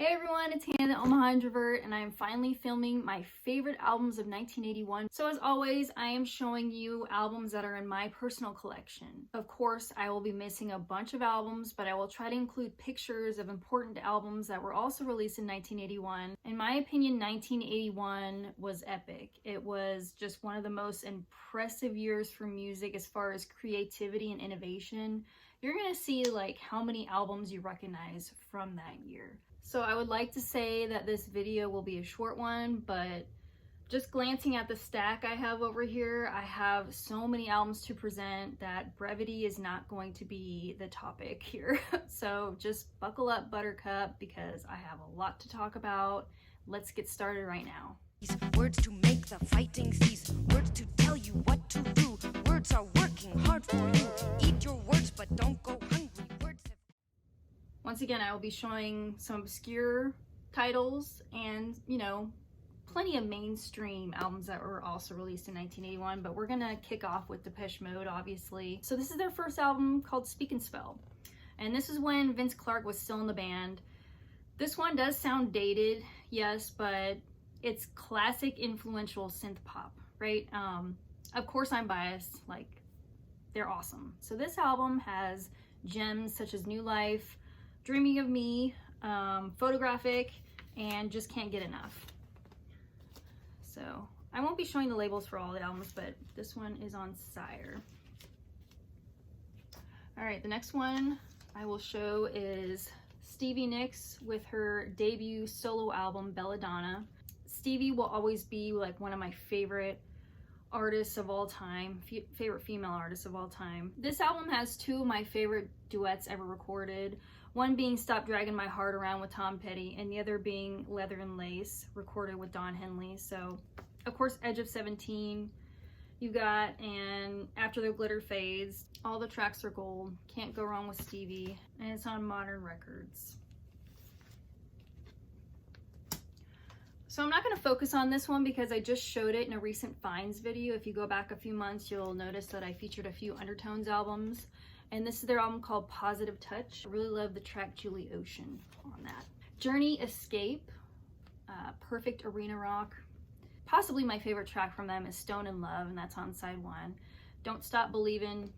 Hey everyone, it's Hannah, the Omaha Introvert, and I am finally filming my favorite albums of 1981. So as always, I am showing you albums that are in my personal collection. Of course, I will be missing a bunch of albums, but I will try to include pictures of important albums that were also released in 1981. In my opinion, 1981 was epic. It was just one of the most impressive years for music as far as creativity and innovation. You're gonna see like how many albums you recognize from that year. So I would like to say that this video will be a short one, but just glancing at the stack I have over here, I have so many albums to present that brevity is not going to be the topic here. So just buckle up, Buttercup, because I have a lot to talk about. Let's get started right now. These words to make the fighting cease, words to tell you what to do. Words are working hard for you. Eat your words, but don't go hungry. Once again, I will be showing some obscure titles and, plenty of mainstream albums that were also released in 1981, but we're gonna kick off with Depeche Mode, obviously. So this is their first album called Speak and Spell, and this is when Vince Clarke was still in the band. This one does sound dated, yes, but it's classic influential synth pop, right? Of course I'm biased, like, they're awesome. So this album has gems such as New Life, Dreaming of Me, Photographic, and Just Can't Get Enough. So I won't be showing the labels for all the albums, but this one is on Sire. All right, the next one I will show is Stevie Nicks with her debut solo album, Belladonna. Stevie will always be like one of my favorite artists of all time, favorite female artists of all time. This album has two of my favorite duets ever recorded. One being Stop Dragging My Heart Around with Tom Petty, and the other being Leather and Lace, recorded with Don Henley. So, of course, Edge of 17, you got, and After the Glitter Fades. All the tracks are gold. Can't go wrong with Stevie, and it's on Modern Records. So I'm not going to focus on this one because I just showed it in a recent finds video. If you go back a few months, you'll notice that I featured a few Undertones albums. And this is their album called Positive Touch. I really love the track Julie Ocean on that. Journey Escape, perfect arena rock. Possibly my favorite track from them is Stone in Love, and that's on side one. Don't Stop Believin'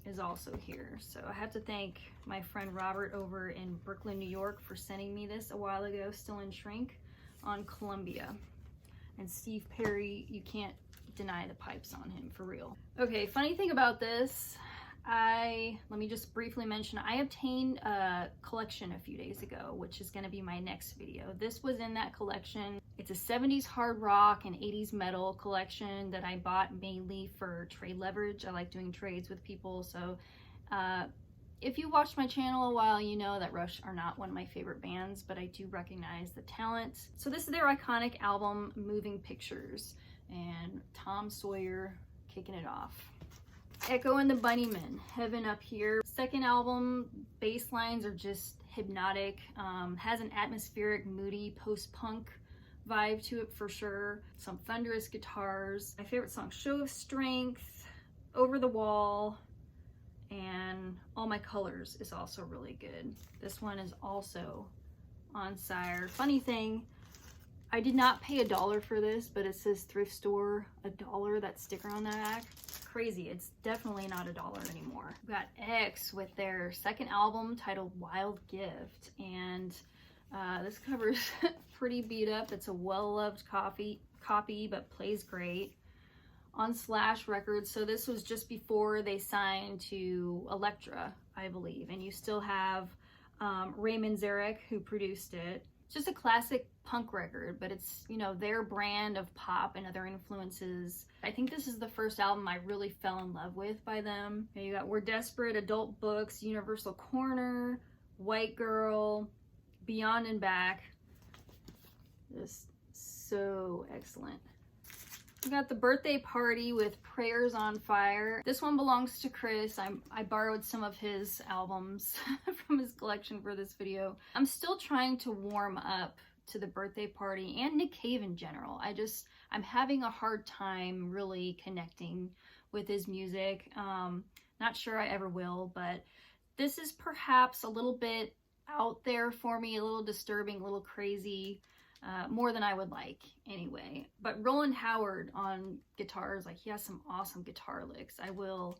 is also here. So I have to thank my friend Robert over in Brooklyn, New York for sending me this a while ago, still in shrink, on Columbia. And Steve Perry, you can't deny the pipes on him, for real. Okay, funny thing about this, let me just briefly mention, I obtained a collection a few days ago, which is going to be my next video. This was in that collection. It's a 70s hard rock and 80s metal collection that I bought mainly for trade leverage. I like doing trades with people, so if you watched my channel a while, you know that Rush are not one of my favorite bands, but I do recognize the talent. So this is their iconic album, Moving Pictures, and Tom Sawyer kicking it off. Echo and the Bunnymen, Heaven Up Here. Second album, bass lines are just hypnotic. Has an atmospheric, moody, post-punk vibe to it for sure. Some thunderous guitars. My favorite song, Show of Strength, Over the Wall, and All My Colors is also really good. This one is also on Sire. Funny thing, I did not pay $1 for this, but it says thrift store $1, that sticker on that back. Crazy, it's definitely not $1 anymore. We got X with their second album titled Wild Gift, and this cover is pretty beat up. It's a well-loved copy, but plays great on Slash Records. So this was just before they signed to Elektra, I believe, and you still have Raymond Zarek, who produced it. It's just a classic punk record, but it's, their brand of pop and other influences. I think this is the first album I really fell in love with by them. You got We're Desperate, Adult Books, Universal Corner, White Girl, Beyond and Back. Just so excellent. We got The Birthday Party with Prayers on Fire. This one belongs to Chris. I borrowed some of his albums from his collection for this video. I'm still trying to warm up to The Birthday Party and Nick Cave in general. I'm having a hard time really connecting with his music. Not sure I ever will, but this is perhaps a little bit out there for me, a little disturbing, a little crazy, more than I would like anyway. But Roland Howard on guitars, like he has some awesome guitar licks. I will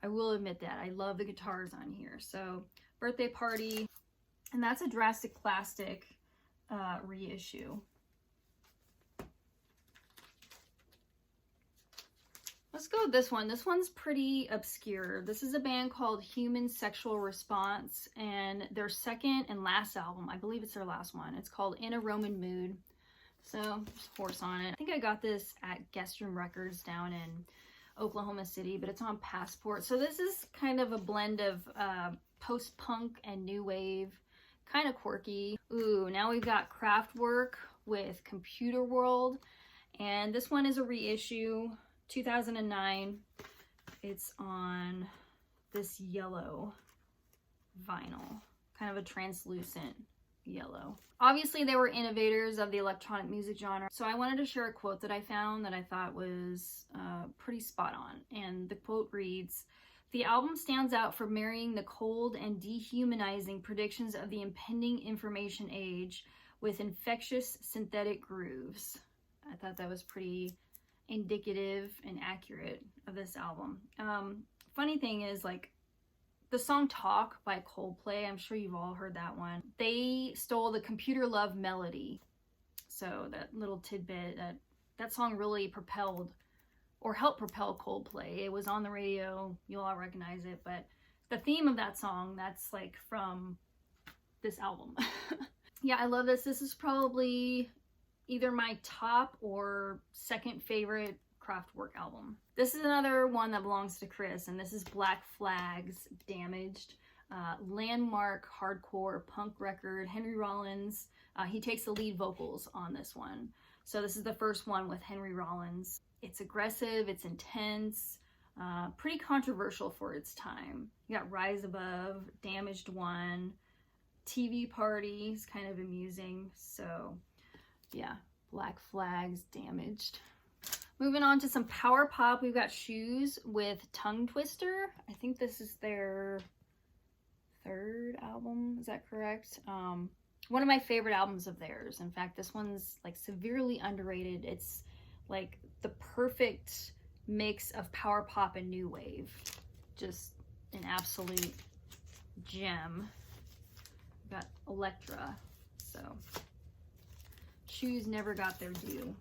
admit that. I love the guitars on here. So Birthday Party, and that's a Drastic Plastic reissue. Let's go with this one. This one's pretty obscure. This is a band called Human Sexual Response, and their second and last album, I believe it's their last one, it's called In a Roman Mood. So, there's a horse on it. I think I got this at Guest Room Records down in Oklahoma City, but it's on Passport. So this is kind of a blend of post-punk and new wave, kind of quirky. Ooh, now we've got Kraftwerk with Computer World, and this one is a reissue. 2009. It's on this yellow vinyl, kind of a translucent yellow. Obviously, they were innovators of the electronic music genre, so I wanted to share a quote that I found that I thought was pretty spot on. And the quote reads, "The album stands out for marrying the cold and dehumanizing predictions of the impending information age with infectious synthetic grooves." I thought that was pretty indicative and accurate of this album. Funny thing is, like, the song Talk by Coldplay, I'm sure you've all heard that one. They stole the Computer Love melody. So that little tidbit, that song really propelled or helped propel Coldplay. It was on the radio, you'll all recognize it, but the theme of that song, that's like from this album. Yeah, I love this. This is probably either my top or second favorite Kraftwerk album. This is another one that belongs to Chris, and this is Black Flag's Damaged. Landmark hardcore punk record. Henry Rollins, he takes the lead vocals on this one. So this is the first one with Henry Rollins. It's aggressive, it's intense, pretty controversial for its time. You got Rise Above, Damaged One, TV Party is kind of amusing. So yeah, Black Flag's Damaged. Moving on to some power pop, we've got Shoes with Tongue Twister. I think this is their third album, is that correct? One of my favorite albums of theirs. In fact, this one's like severely underrated. It's like the perfect mix of power pop and new wave. Just an absolute gem. We've got Elektra, so Shoes never got their due.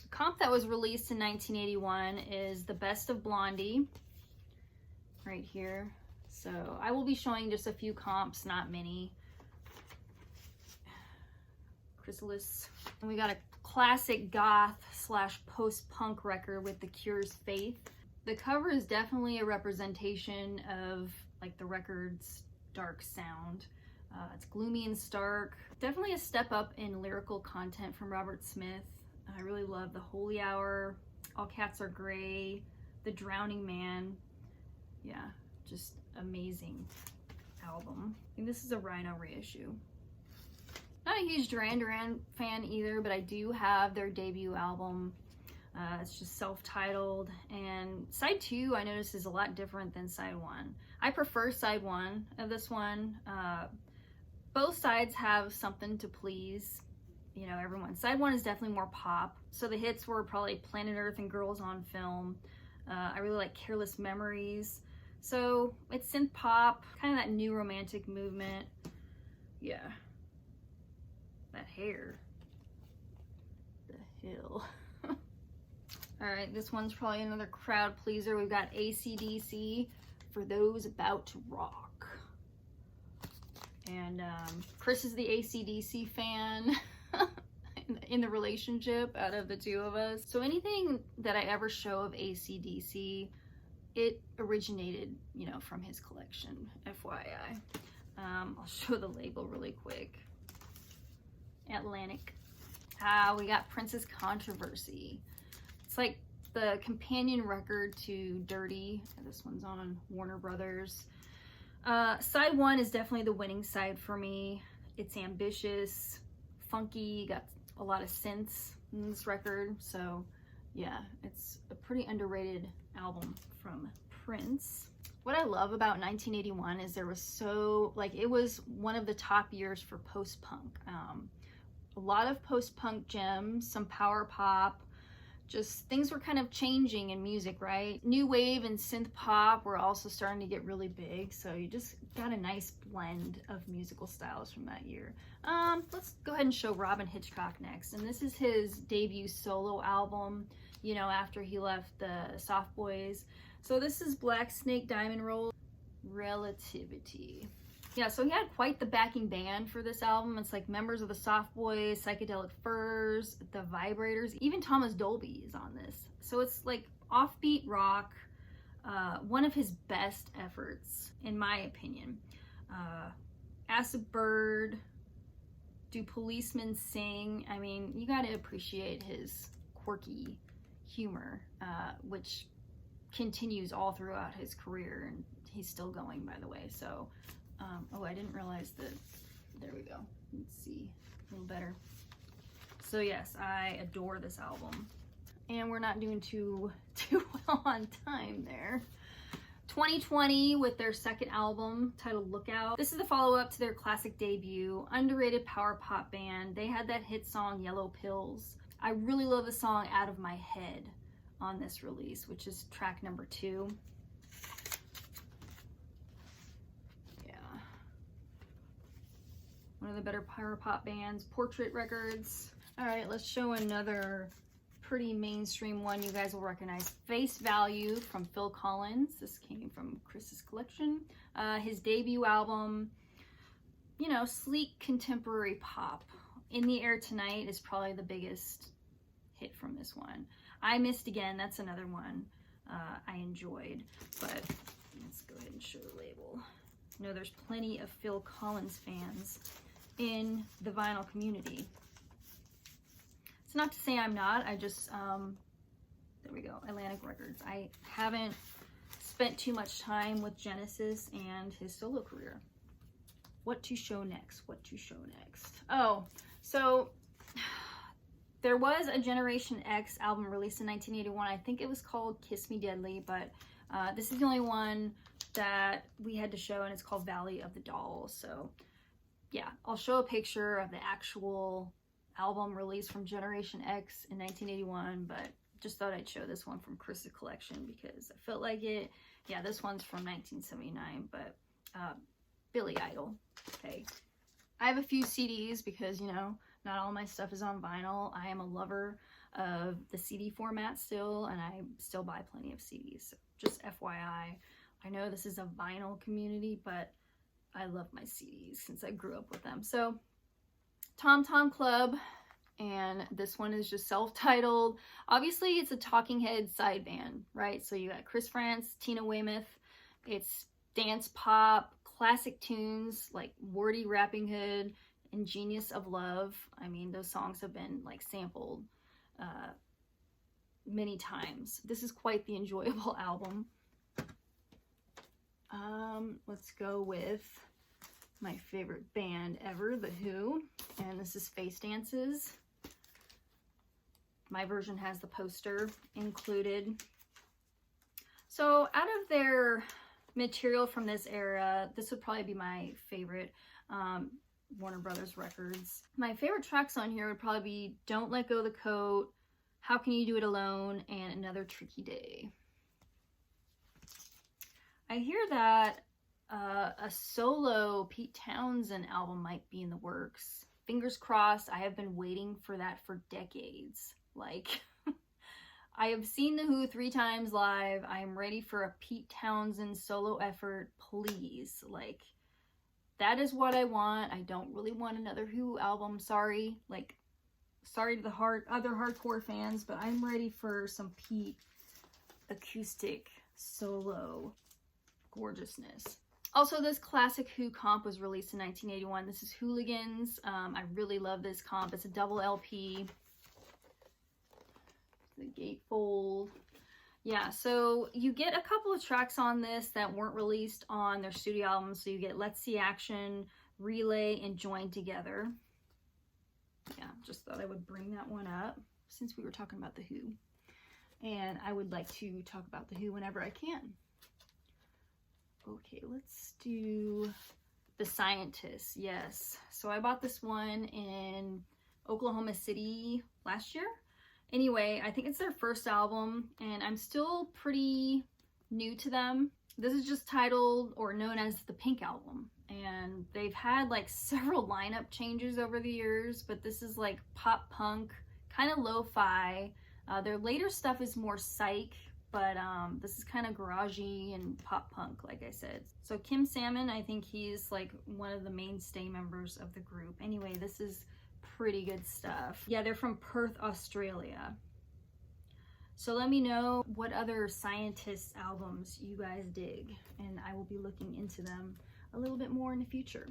A comp that was released in 1981 is The Best of Blondie, right here. So I will be showing just a few comps, not many. Chrysalis. And we got a classic goth / post-punk record with The Cure's Faith. The cover is definitely a representation of like the record's dark sound. It's gloomy and stark. Definitely a step up in lyrical content from Robert Smith. I really love The Holy Hour, All Cats Are Gray, The Drowning Man. Yeah, just amazing album. I think this is a Rhino reissue. Not a huge Duran Duran fan either, but I do have their debut album. It's just self-titled, and side 2 I noticed is a lot different than side 1. I prefer side 1 of this one. Both sides have something to please, you know, everyone. Side 1 is definitely more pop. So the hits were probably Planet Earth and Girls on Film. I really like Careless Memories. So it's synth pop, kind of that new romantic movement. Yeah. That hair. The hill. Alright, this one's probably another crowd pleaser. We've got AC/DC, For Those About to Rock. And Chris is the AC/DC fan in the relationship out of the two of us. So anything that I ever show of AC/DC, it originated, you know, from his collection, FYI. I'll show the label really quick. Atlantic. We got Princess Controversy. It's like the companion record to Dirty. This one's on Warner Brothers. Side 1 is definitely the winning side for me. It's ambitious, funky, got a lot of synths in this record. So yeah, it's a pretty underrated album from Prince. What I love about 1981 is there was so, like, it was one of the top years for post-punk. A lot of post-punk gems, some power pop, just things were kind of changing in music, right? New wave and synth pop were also starting to get really big, so you just got a nice blend of musical styles from that year. Let's go ahead and show Robin Hitchcock next, and this is his debut solo album, you know, after he left the Soft Boys. So this is Black Snake Diamond Roll, Relativity. Yeah, so he had quite the backing band for this album. It's like members of the Soft Boys, Psychedelic Furs, the Vibrators, even Thomas Dolby is on this. So it's like offbeat rock, one of his best efforts, in my opinion. Acid Bird, Do Policemen Sing? I mean, you gotta appreciate his quirky humor, which continues all throughout his career, and he's still going, by the way. So oh, I didn't realize that. There we go. Let's see a little better. So yes, I adore this album, and we're not doing too well on time there. 2020 with their second album titled Lookout. This is the follow-up to their classic debut, underrated power pop band. They had that hit song Yellow Pills. I really love the song Out of My Head on this release, which is track number 2. One of the better power pop bands, Portrait Records. All right, let's show another pretty mainstream one you guys will recognize. Face Value from Phil Collins. This came from Chris's collection. His debut album, you know, sleek contemporary pop. In the Air Tonight is probably the biggest hit from this one. I Missed Again, that's another one I enjoyed, but let's go ahead and show the label. You know, there's plenty of Phil Collins fans in the vinyl community. It's not to say I'm not, I just, there we go, Atlantic Records. I haven't spent too much time with Genesis and his solo career. What to show next? What to show next? Oh, so there was a Generation X album released in 1981. I think it was called Kiss Me Deadly, but this is the only one that we had to show, and it's called Valley of the Dolls. So yeah, I'll show a picture of the actual album released from Generation X in 1981, but just thought I'd show this one from Chris's collection because I felt like it. Yeah, this one's from 1979, but Billy Idol. Okay, I have a few CDs because, you know, not all my stuff is on vinyl. I am a lover of the CD format still, and I still buy plenty of CDs. So just FYI, I know this is a vinyl community, but I love my CDs since I grew up with them. So Tom Tom Club, and this one is just self-titled. Obviously it's a Talking Heads side band, right? So you got Chris France, Tina Weymouth. It's dance pop, classic tunes like Wordy Rapping Hood and Genius of Love. I mean, those songs have been like sampled many times. This is quite the enjoyable album. Let's go with my favorite band ever, The Who, and this is Face Dances. My version has the poster included. So out of their material from this era, this would probably be my favorite, Warner Brothers records. My favorite tracks on here would probably be Don't Let Go the Coat, How Can You Do It Alone, and Another Tricky Day. I hear that a solo Pete Townsend album might be in the works. Fingers crossed. I have been waiting for that for decades. Like, I have seen The Who 3 times live. I am ready for a Pete Townsend solo effort, please. Like, that is what I want. I don't really want another Who album, sorry. Like, sorry to the other hardcore fans, but I'm ready for some Pete acoustic solo gorgeousness. Also, this classic Who comp was released in 1981. This is Hooligans. I really love this comp. It's a double LP. The gatefold. Yeah, so you get a couple of tracks on this that weren't released on their studio album. So you get Let's See Action, Relay, and Join Together. Yeah, just thought I would bring that one up since we were talking about The Who. And I would like to talk about The Who whenever I can. Okay, let's do The Scientists. Yes. So I bought this one in Oklahoma City last year. Anyway, I think it's their first album, and I'm still pretty new to them. This is just titled or known as the Pink Album, and they've had like several lineup changes over the years, but this is like pop punk, kind of lo-fi. Their later stuff is more psych, but this is kind of garagey and pop punk, like I said. So Kim Salmon, I think he's like one of the mainstay members of the group. Anyway, this is pretty good stuff. Yeah, they're from Perth, Australia. So let me know what other Scientists albums you guys dig, and I will be looking into them a little bit more in the future.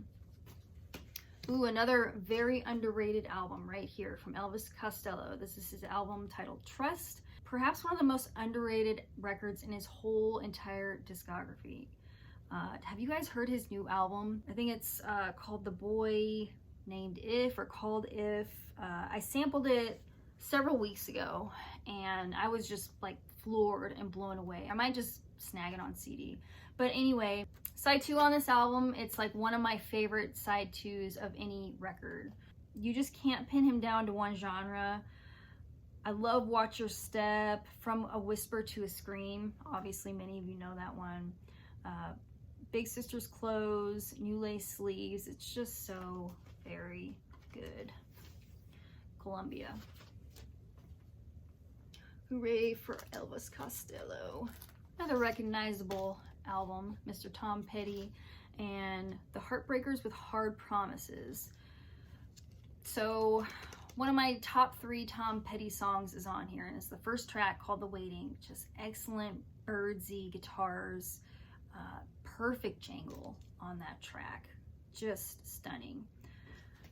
Ooh, another very underrated album right here from Elvis Costello. This is his album titled Trust. Perhaps one of the most underrated records in his whole entire discography. Have you guys heard his new album? I think it's called The Boy Named If, or Called If. I sampled it several weeks ago, and I was just like floored and blown away. I might just snag it on CD. But anyway, side 2 on this album, it's like one of my favorite side 2s of any record. You just can't pin him down to one genre. I love Watch Your Step, From a Whisper to a Scream. Obviously, many of you know that one. Big Sister's Clothes, New Lace Sleeves. It's just so very good. Columbia. Hooray for Elvis Costello. Another recognizable album, Mr. Tom Petty and the Heartbreakers with Hard Promises. So one of my top 3 Tom Petty songs is on here, and it's the first track called The Waiting. Just excellent birdsy guitars, perfect jangle on that track, just stunning.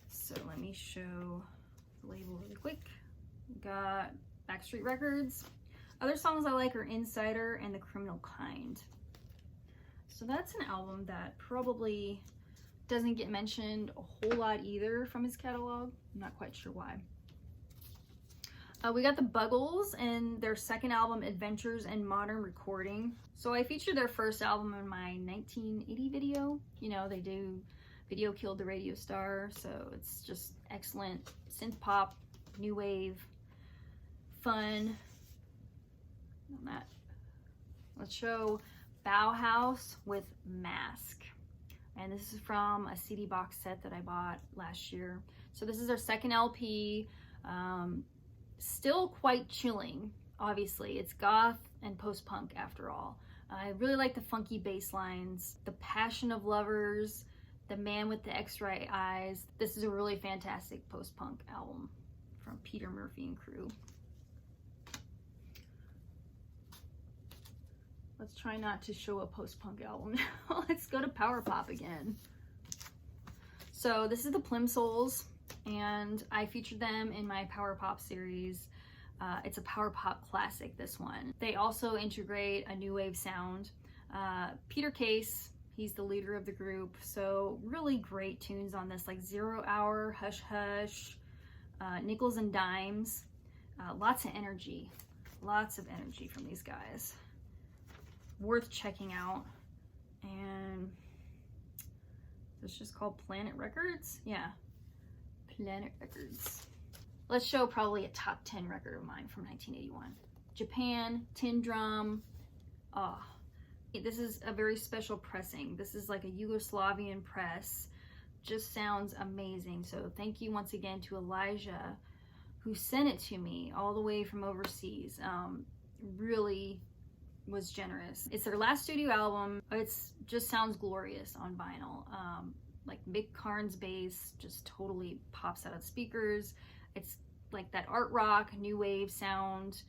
So let me show the label really quick. Got Backstreet Records. Other songs I like are Insider and The Criminal Kind. So that's an album that probably doesn't get mentioned a whole lot either from his catalog. I'm not quite sure why. We got the Buggles and their second album, Adventures in Modern Recording. So I featured their first album in my 1980 video. You know, they do Video Killed the Radio Star, so it's just excellent synth pop, new wave, fun. On that, let's show Bauhaus with Mask. And this is from a CD box set that I bought last year. So this is their second LP. Still quite chilling, obviously. It's goth and post-punk after all. I really like the funky bass lines, the Passion of Lovers, The Man with the X-Ray Eyes. This is a really fantastic post-punk album from Peter Murphy and crew. Let's try not to show a post-punk album now. Let's go to power pop again. So this is the Plimsolls, and I featured them in my power pop series. It's a power pop classic, this one. They also integrate a new wave sound. Peter Case, he's the leader of the group, so really great tunes on this, like 0 Hour, Hush Hush, Nickels and Dimes. Lots of energy from these guys. Worth checking out. And it's just called Planet Records. Yeah, Planet Records. Let's show probably a top 10 record of mine from 1981. Japan, Tin Drum. This is a very special pressing. This is like a Yugoslavian press. Just sounds amazing. So thank you once again to Elijah, who sent it to me all the way from overseas. Really was generous. It's their last studio album. It's just sounds glorious on vinyl. Like Mick Karn's bass just totally pops out of the speakers. It's like that art rock, new wave sound.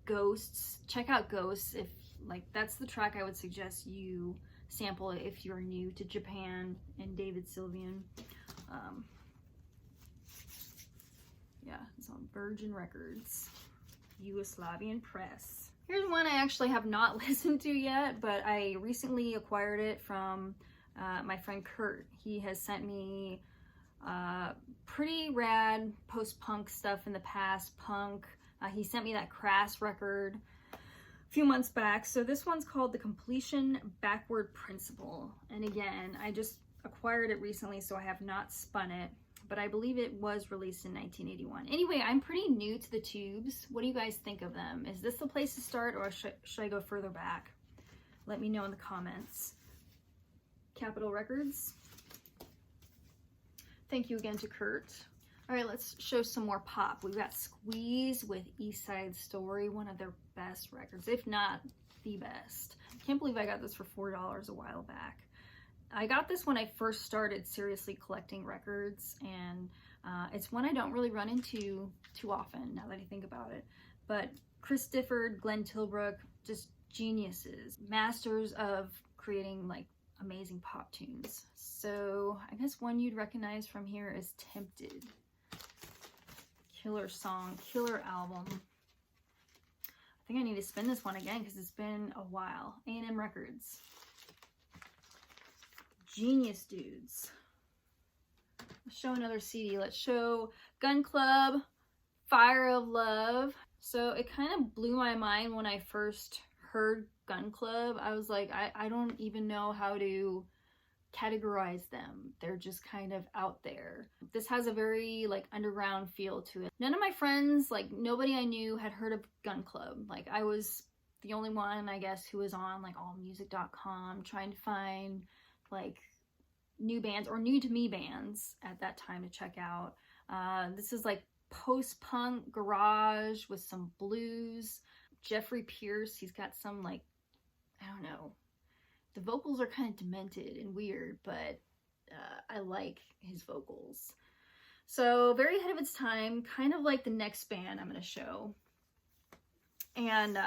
Ghosts. Check out Ghosts. If like that's the track I would suggest you sample if you're new to Japan and David Sylvian. Yeah, it's on Virgin Records. Yugoslavian press. Here's one I actually have not listened to yet, but I recently acquired it from my friend Kurt. He has sent me pretty rad post-punk stuff in the past, punk. He sent me that Crass record few months back. So this one's called The Completion Backward Principle. And again, I just acquired it recently, so I have not spun it, but I believe it was released in 1981. Anyway, I'm pretty new to the tubes. What do you guys think of them? Is this the place to start, or should I go further back? Let me know in the comments. Capitol Records. Thank you again to Kurt. All right, let's show some more pop. We've got Squeeze with East Side Story, one of their best records, if not the best. I can't believe I got this for $4 a while back. I got this when I first started seriously collecting records, and it's one I don't really run into too often now that I think about it. But Chris Difford, Glenn Tilbrook, just geniuses, masters of creating like amazing pop tunes. So I guess one you'd recognize from here is Tempted. Killer song, killer album. I think I need to spin this one again because it's been a while. A&M Records. Genius dudes. Let's show another CD. Let's show Gun Club, Fire of Love. So it kind of blew my mind when I first heard Gun Club. I was like, I don't even know how to categorize them. They're just kind of out there. This has a very like underground feel to it. None of my friends, like nobody I knew had heard of Gun Club. Like I was the only one, I guess, who was on like allmusic.com trying to find like new bands or new to me bands at that time to check out. This is like post-punk garage with some blues. Jeffrey Pierce, he's got some like, I don't know, the vocals are kind of demented and weird, but I like his vocals. So very ahead of its time, kind of like the next band I'm going to show. And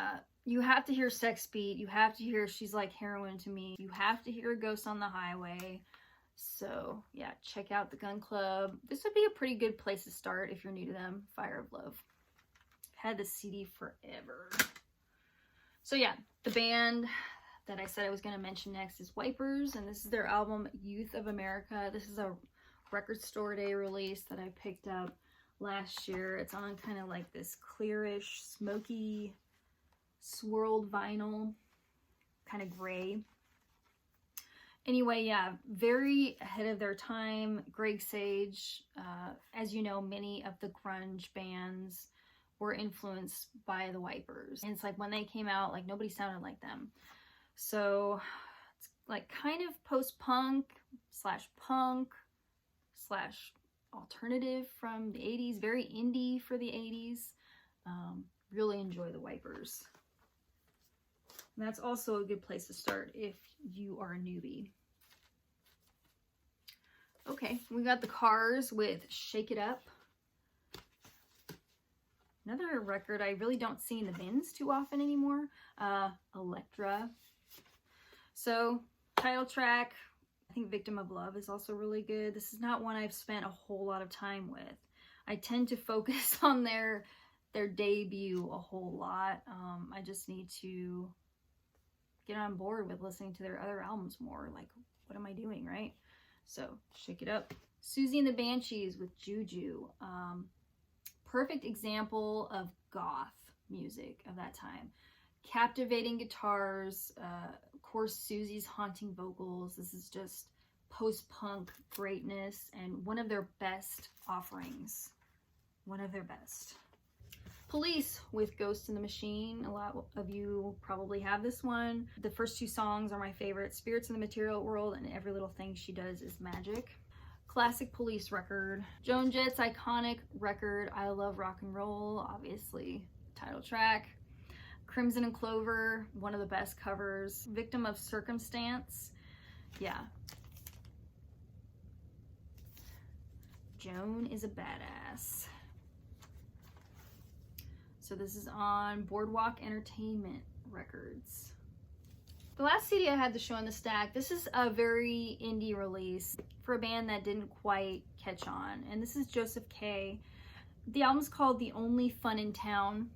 you have to hear Sex Beat. You have to hear She's Like Heroin to Me. You have to hear Ghost on the Highway. So yeah, check out the Gun Club. This would be a pretty good place to start if you're new to them. Fire of Love. I've had this CD forever. So yeah, the band that I said I was going to mention next is Wipers, and this is their album Youth of America. This is a record store day release that I picked up last year. It's on kind of like this clearish, smoky, swirled vinyl, kind of gray. Anyway, yeah, very ahead of their time. Greg Sage, as you know, many of the grunge bands were influenced by the Wipers. And it's like when they came out, like nobody sounded like them. So it's like kind of post-punk slash punk slash alternative from the 80s, very indie for the 80s. Really enjoy the Wipers. And that's also a good place to start if you are a newbie. Okay, we got the Cars with Shake It Up. Another record I really don't see in the bins too often anymore. Electra. So, title track, I think Victim of Love is also really good. This is not one I've spent a whole lot of time with. I tend to focus on their debut a whole lot. I just need to get on board with listening to their other albums more. Like, what am I doing, right? So, Shake It Up. Susie and the Banshees with Juju. Perfect example of goth music of that time. Captivating guitars, of course Susie's haunting vocals. This is just post-punk greatness and one of their best offerings. One of their best. Police with Ghost in the Machine. A lot of you probably have this one. The first two songs are my favorite. Spirits in the Material World and Every Little Thing She Does Is Magic. Classic Police record. Joan Jett's iconic record, I Love Rock and Roll, obviously title track. Crimson and Clover, one of the best covers. Victim of Circumstance, yeah. Joan is a badass. So this is on Boardwalk Entertainment Records. The last CD I had to show in the stack, this is a very indie release for a band that didn't quite catch on. And this is Joseph K. The album's called The Only Fun in Town.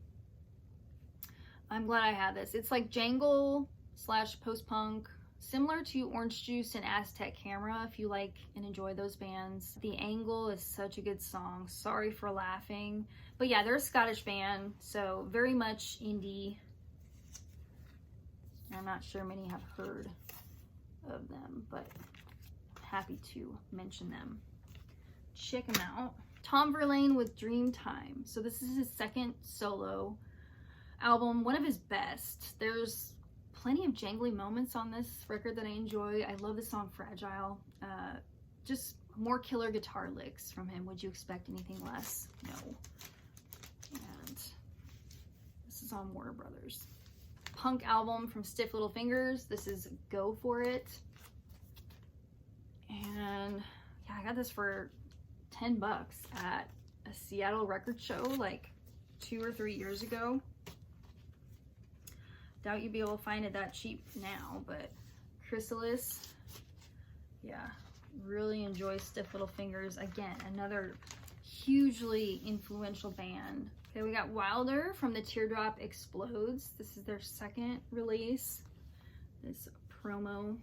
I'm glad I had this. It's like jangle slash post-punk, similar to Orange Juice and Aztec Camera if you like and enjoy those bands. The Angle is such a good song. Sorry for Laughing. But yeah, they're a Scottish band, so very much indie. I'm not sure many have heard of them, but happy to mention them. Check them out. Tom Verlaine with Dreamtime. So this is his second solo album, one of his best. There's plenty of jangly moments on this record that I enjoy. I love the song Fragile. Just more killer guitar licks from him. Would you expect anything less? No. And this is on Warner Brothers. Punk album from Stiff Little Fingers. This is Go For It. And yeah, I got this for $10 at a Seattle record show like 2 or 3 years ago. Doubt you'd be able to find it that cheap now, but Chrysalis, yeah, really enjoy Stiff Little Fingers. Again, another hugely influential band. Okay, we got Wilder from the Teardrop Explodes. This is their second release. This promo.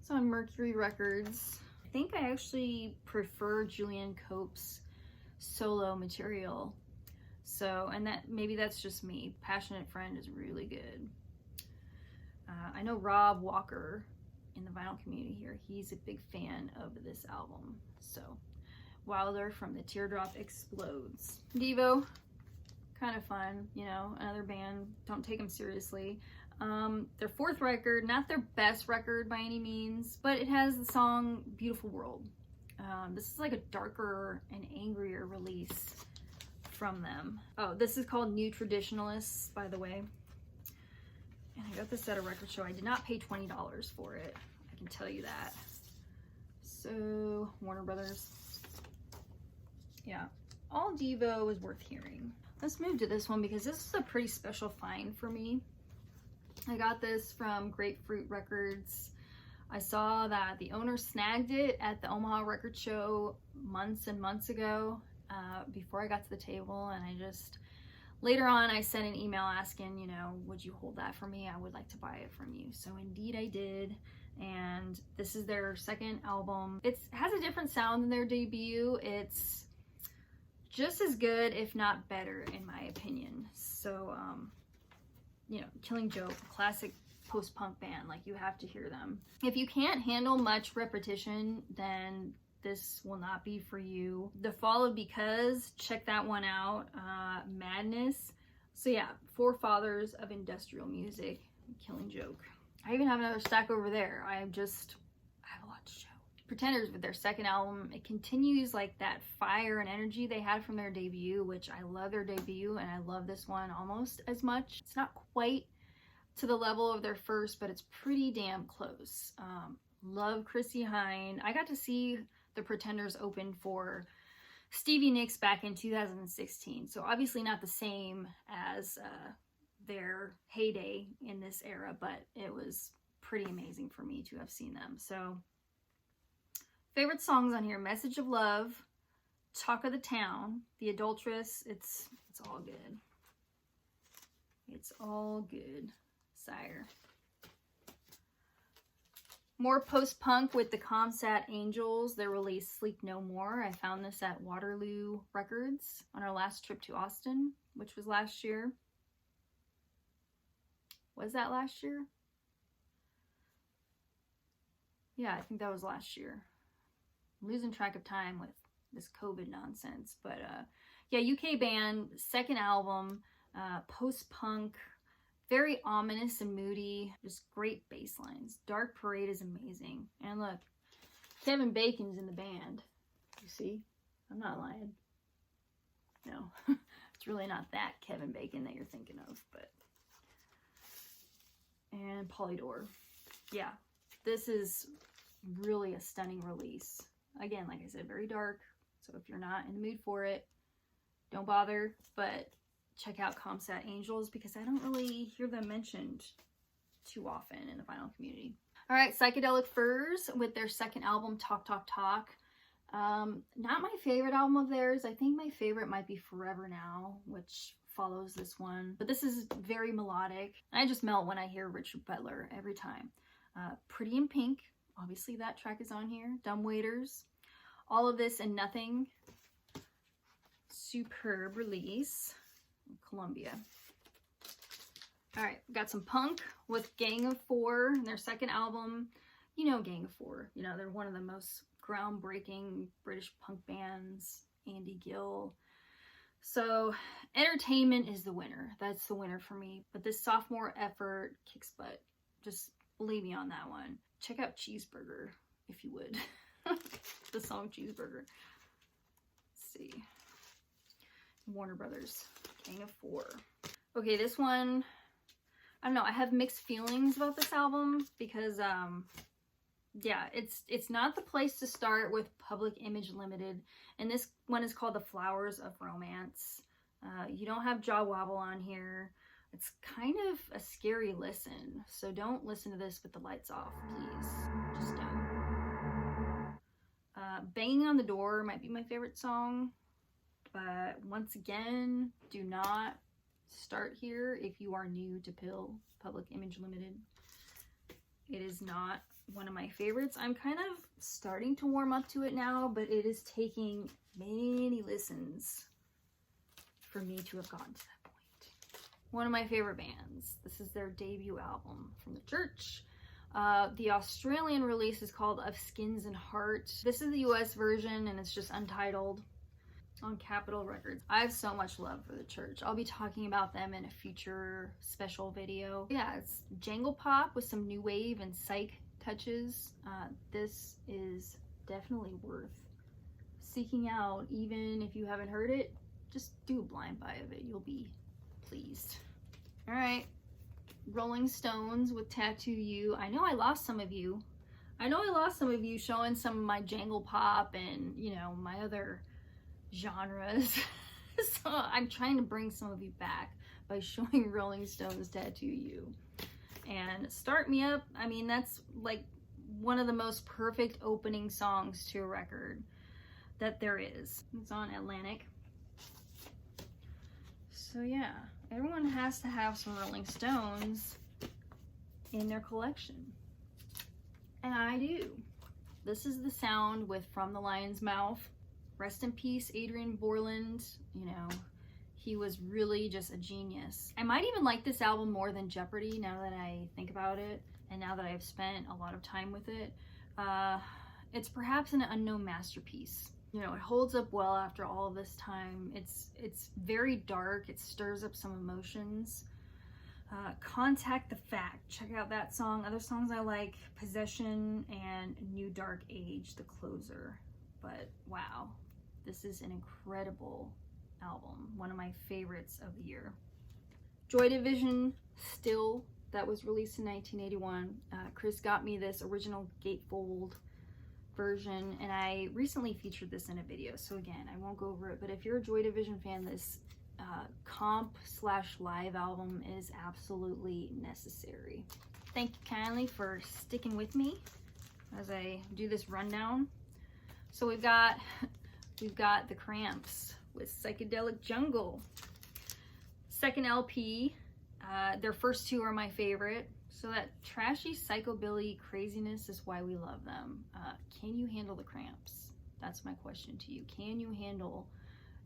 It's on Mercury Records. I think I actually prefer Julian Cope's solo material. So, and that maybe that's just me. Passionate Friend is really good. I know Rob Walker in the vinyl community here, he's a big fan of this album. So, Wilder from the Teardrop Explodes. Devo, kind of fun, you know, another band, don't take them seriously. Their fourth record, not their best record by any means, but it has the song Beautiful World. This is like a darker and angrier release from them. Oh, this is called New Traditionalists, by the way. And I got this at a record show. I did not pay $20 for it. I can tell you that. So, Warner Brothers. Yeah, all Devo is worth hearing. Let's move to this one because this is a pretty special find for me. I got this from Grapefruit Records. I saw that the owner snagged it at the Omaha record show months and months ago before I got to the table, and I just, later on I sent an email asking, you know, would you hold that for me? I would like to buy it from you. So indeed I did, and this is their second album. It has a different sound than their debut. It's just as good, if not better, in my opinion. So, you know, Killing Joke, classic post-punk band, like you have to hear them. If you can't handle much repetition, then this will not be for you. The Fall of Because, check that one out. Madness. So yeah, forefathers of industrial music, Killing Joke. I even have another stack over there. I have a lot to show. Pretenders with their second album, it continues like that fire and energy they had from their debut, which I love their debut, and I love this one almost as much. It's not quite to the level of their first, but it's pretty damn close. Love Chrissy Hine. I got to see the Pretenders open for Stevie Nicks back in 2016, so obviously not the same as their heyday in this era, but it was pretty amazing for me to have seen them. So favorite songs on here: Message of Love, Talk of the Town, The Adulteress. It's all good. It's all good, sire. More post-punk with the Comsat Angels. Their release Sleep No More. I found this at Waterloo Records on our last trip to Austin, which was last year. Was that last year? Yeah, I think that was last year. I'm losing track of time with this COVID nonsense. But yeah, UK band, second album, post-punk, very ominous and moody, just great bass lines. Dark Parade is amazing. And look, Kevin Bacon's in the band. You see? I'm not lying. No, it's really not that Kevin Bacon that you're thinking of, but. And Polydor. Yeah, this is really a stunning release. Again, like I said, very dark. So if you're not in the mood for it, don't bother. But check out Comsat Angels because I don't really hear them mentioned too often in the vinyl community. All right, Psychedelic Furs with their second album, Talk Talk Talk. Not my favorite album of theirs. I think my favorite might be Forever Now, which follows this one. But this is very melodic. I just melt when I hear Richard Butler every time. Pretty in Pink. Obviously that track is on here. Dumb Waiters. All of This and Nothing. Superb release. Columbia. All right, got some punk with Gang of Four, their second album. You know Gang of Four. You know, they're one of the most groundbreaking British punk bands. Andy Gill. So, Entertainment is the winner. That's the winner for me. But this sophomore effort kicks butt. Just believe me on that one. Check out Cheeseburger, if you would. The song Cheeseburger. Let's see. Warner Brothers. Gang of Four. Okay, this one, I don't know. I have mixed feelings about this album because, yeah, it's not the place to start with Public Image Limited. And this one is called The Flowers of Romance. You don't have Jaw Wobble on here. It's kind of a scary listen. So don't listen to this with the lights off, please. Just don't. Banging on the Door might be my favorite song. But once again, do not start here if you are new to Public Image Limited. It is not one of my favorites. I'm kind of starting to warm up to it now, but it is taking many listens for me to have gotten to that point. One of my favorite bands. This is their debut album from the church. The Australian release is called Of Skins and Heart. This is the US version and it's just untitled on Capitol Records. I have so much love for the church. I'll be talking about them in a future special video. Yeah, it's jangle pop with some new wave and psych touches. This is definitely worth seeking out. Even if you haven't heard it, just do a blind buy of it. You'll be pleased. All right, Rolling Stones with Tattoo You. I know I lost some of you. Showing some of my jangle pop and, you know, my other genres. So I'm trying to bring some of you back by showing Rolling Stones Tattoo You. And Start Me Up, I mean, that's like one of the most perfect opening songs to a record that there is. It's on Atlantic. So yeah, everyone has to have some Rolling Stones in their collection. And I do. This is the sound with From the Lion's Mouth. Rest in peace, Adrian Borland. You know, he was really just a genius. I might even like this album more than Jeopardy now that I think about it, and now that I've spent a lot of time with it. It's perhaps an unknown masterpiece. You know, it holds up well after all of this time. It's very dark. It stirs up some emotions. Contact the Fact. Check out that song. Other songs I like, Possession and New Dark Age, The Closer. But wow, this is an incredible album. One of my favorites of the year. Joy Division, Still, that was released in 1981. Chris got me this original gatefold version, and I recently featured this in a video. So again, I won't go over it, but if you're a Joy Division fan, this comp/live album is absolutely necessary. Thank you kindly for sticking with me as I do this rundown. So we've got the Cramps with Psychedelic Jungle. Second LP. Their first two are my favorite. So that trashy psychobilly craziness is why we love them. Can you handle the Cramps? That's my question to you. Can you handle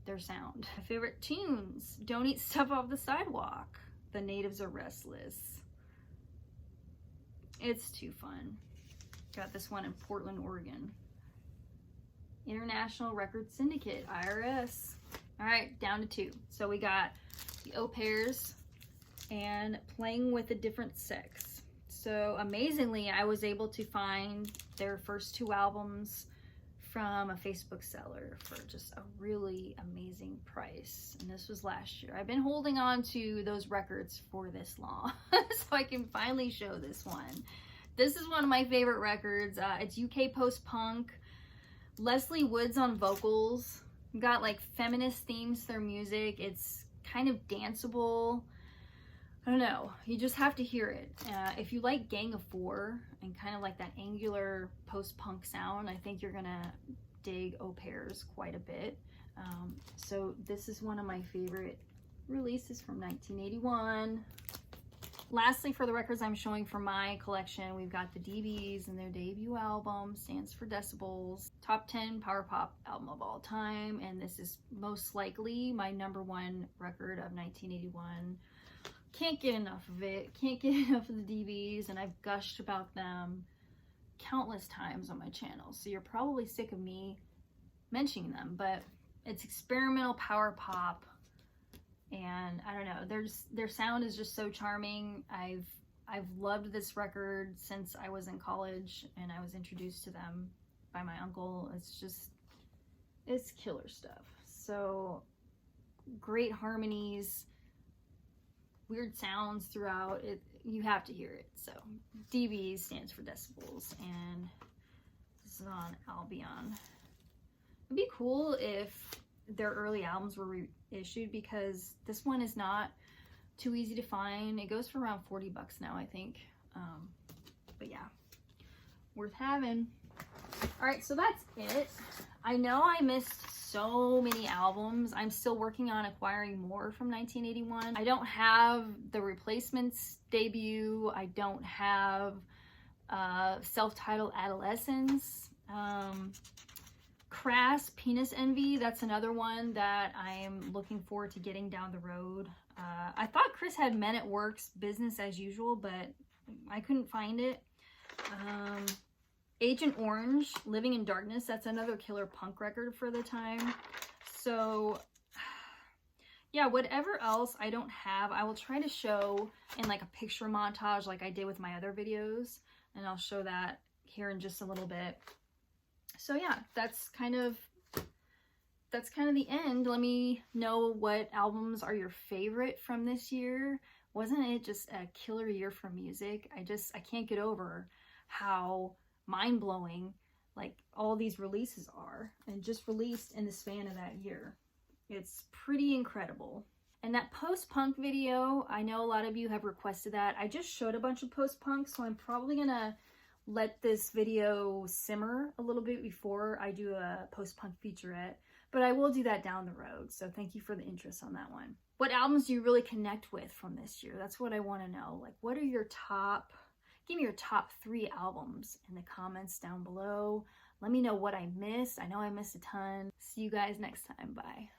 their sound? My favorite tunes. Don't Eat Stuff Off the Sidewalk. The Natives Are Restless. It's too fun. Got this one in Portland, Oregon. International Record Syndicate, IRS. All right, down to two. So we got the Au Pairs and Playing with a Different Sex. So amazingly, I was able to find their first two albums from a Facebook seller for just a really amazing price. And this was last year. I've been holding on to those records for this long so I can finally show this one. This is one of my favorite records. It's UK post-punk. Leslie Woods on vocals. Got like feminist themes to their music. It's kind of danceable. I don't know. You just have to hear it. If you like Gang of Four and kind of like that angular post-punk sound, I think you're gonna dig Au Pairs quite a bit. So this is one of my favorite releases from 1981. Lastly, for the records I'm showing from my collection, we've got the DBs and their debut album, stands for Decibels. Top 10 power pop album of all time, and this is most likely my #1 record of 1981. can't get enough of it. Can't get enough of the DBs, and I've gushed about them countless times on my channel. So you're probably sick of me mentioning them, but it's experimental power pop, and I don't know, their sound is just so charming. I've loved this record since I was in college and I was introduced to them by my uncle. It's killer stuff. So great harmonies, weird sounds throughout it. You have to hear it. So DB stands for decibels, and this is on Albion. It'd be cool if their early albums were reissued, because this one is not too easy to find. It goes for around $40 now, I think. But yeah, worth having. All right, so that's it. I know I missed so many albums. I'm still working on acquiring more from 1981. I don't have the Replacements debut. I don't have self-titled Adolescence. Crass, Penis Envy, that's another one that I'm looking forward to getting down the road. I thought Chris had Men at Work's Business as Usual, but I couldn't find it. Agent Orange, Living in Darkness, that's another killer punk record for the time. So yeah, whatever else I don't have, I will try to show in like a picture montage like I did with my other videos, and I'll show that here in just a little bit. So yeah, that's kind of the end. Let me know what albums are your favorite from this year. Wasn't it just a killer year for music? I can't get over how mind-blowing like all these releases are, and just released in the span of that year. It's pretty incredible. And that post-punk video, I know a lot of you have requested that. I just showed a bunch of post-punk, so I'm probably gonna let this video simmer a little bit before I do a post-punk featurette, but I will do that down the road. So thank you for the interest on that one. What albums do you really connect with from this year? That's what I want to know. Like, what are your top, give me your top 3 albums in the comments down below. Let me know what I missed. I know I missed a ton. See you guys next time. Bye.